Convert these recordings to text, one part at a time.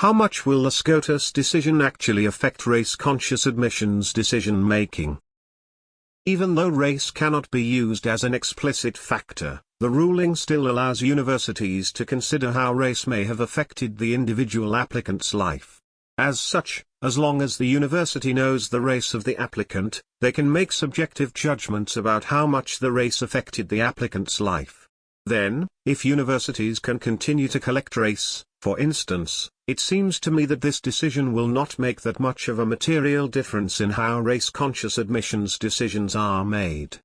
How much will the SCOTUS decision actually affect race-conscious admissions decision-making? Even though race cannot be used as an explicit factor, the ruling still allows universities to consider how race may have affected the individual applicant's life. As such, as long as the university knows the race of the applicant, they can make subjective judgments about how much the race affected the applicant's life. Then, if universities can continue to collect race, for instance, it seems to me that this decision will not make that much of a material difference in how race-conscious admissions decisions are made.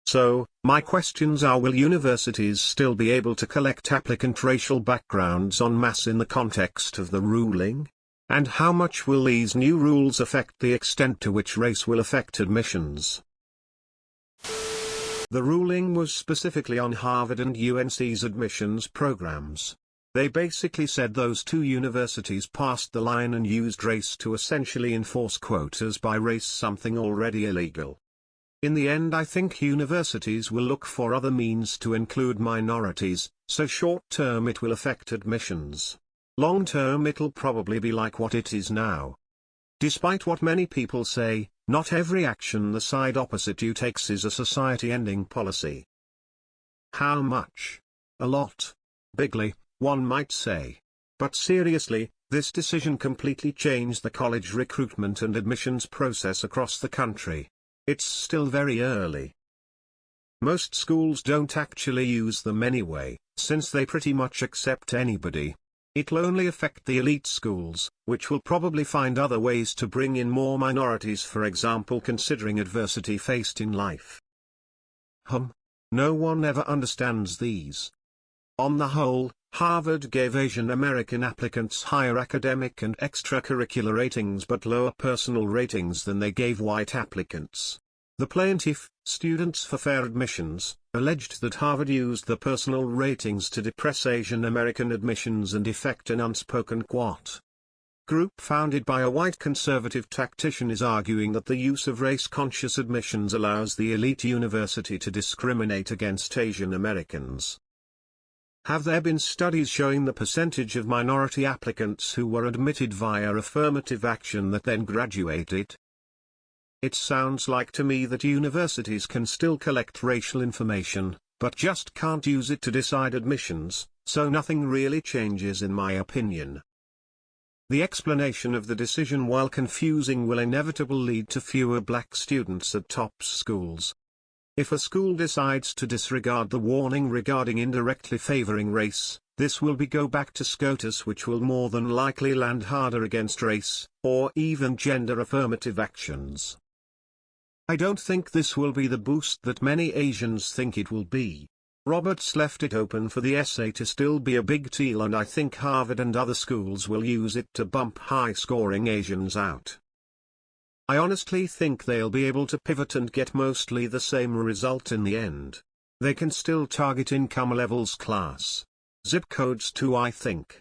So, my questions are: will universities still be able to collect applicant racial backgrounds en masse in the context of the ruling? And how much will these new rules affect the extent to which race will affect admissions? The ruling was specifically on Harvard and UNC's admissions programs. They basically said those two universities passed the line and used race to essentially enforce quotas by race, something already illegal. In the end, I think universities will look for other means to include minorities, so short-term it will affect admissions. Long-term it'll probably be like what it is now. Despite what many people say, not every action the side opposite you takes is a society-ending policy. How much? A lot. Bigly, one might say. But seriously, this decision completely changed the college recruitment and admissions process across the country. It's still very early. Most schools don't actually use them anyway, since they pretty much accept anybody. It'll only affect the elite schools, which will probably find other ways to bring in more minorities, for example considering adversity faced in life. No one ever understands these. On the whole, Harvard gave Asian American applicants higher academic and extracurricular ratings but lower personal ratings than they gave white applicants. The plaintiff, Students for Fair Admissions, alleged that Harvard used the personal ratings to depress Asian American admissions and effect an unspoken quote. Group founded by a white conservative tactician is arguing that the use of race-conscious admissions allows the elite university to discriminate against Asian Americans. Have there been studies showing the percentage of minority applicants who were admitted via affirmative action that then graduated? It sounds like to me that universities can still collect racial information, but just can't use it to decide admissions, so nothing really changes in my opinion. The explanation of the decision, while confusing, will inevitably lead to fewer black students at top schools. If a school decides to disregard the warning regarding indirectly favoring race, this will go back to SCOTUS, which will more than likely land harder against race, or even gender affirmative actions. I don't think this will be the boost that many Asians think it will be. Roberts left it open for the essay to still be a big deal, and I think Harvard and other schools will use it to bump high-scoring Asians out. I honestly think they'll be able to pivot and get mostly the same result in the end. They can still target income levels, class, zip codes too, I think.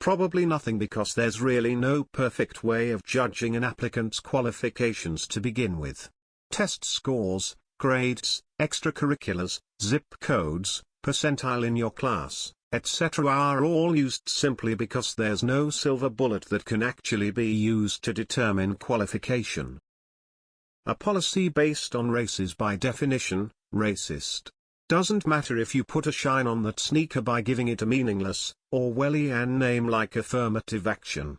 Probably nothing, because there's really no perfect way of judging an applicant's qualifications to begin with. Test scores, grades, extracurriculars, zip codes, percentile in your class, etc. are all used simply because there's no silver bullet that can actually be used to determine qualification. A policy based on race is by definition racist. Doesn't matter if you put a shine on that sneaker by giving it a meaningless, Orwellian name like affirmative action.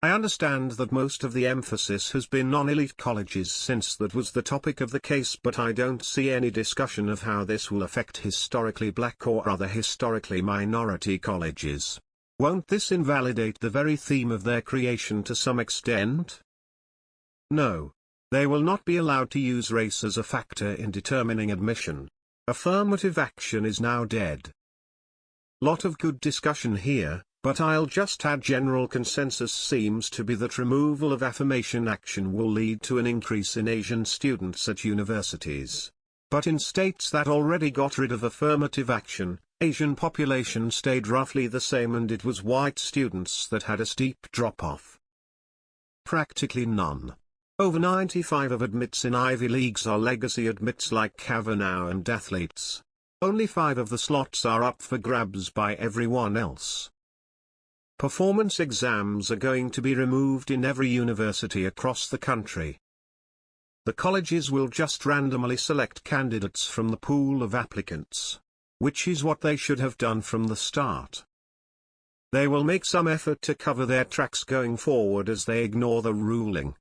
I understand that most of the emphasis has been on elite colleges since that was the topic of the case, but I don't see any discussion of how this will affect historically black or other historically minority colleges. Won't this invalidate the very theme of their creation to some extent? No. They will not be allowed to use race as a factor in determining admission. Affirmative action is now dead. Lot of good discussion here, but I'll just add general consensus seems to be that removal of affirmation action will lead to an increase in Asian students at universities. But in states that already got rid of affirmative action, Asian population stayed roughly the same, and it was white students that had a steep drop-off. Practically none. Over 95% of admits in Ivy Leagues are legacy admits like Kavanaugh and athletes. Only 5 of the slots are up for grabs by everyone else. Performance exams are going to be removed in every university across the country. The colleges will just randomly select candidates from the pool of applicants, which is what they should have done from the start. They will make some effort to cover their tracks going forward as they ignore the ruling,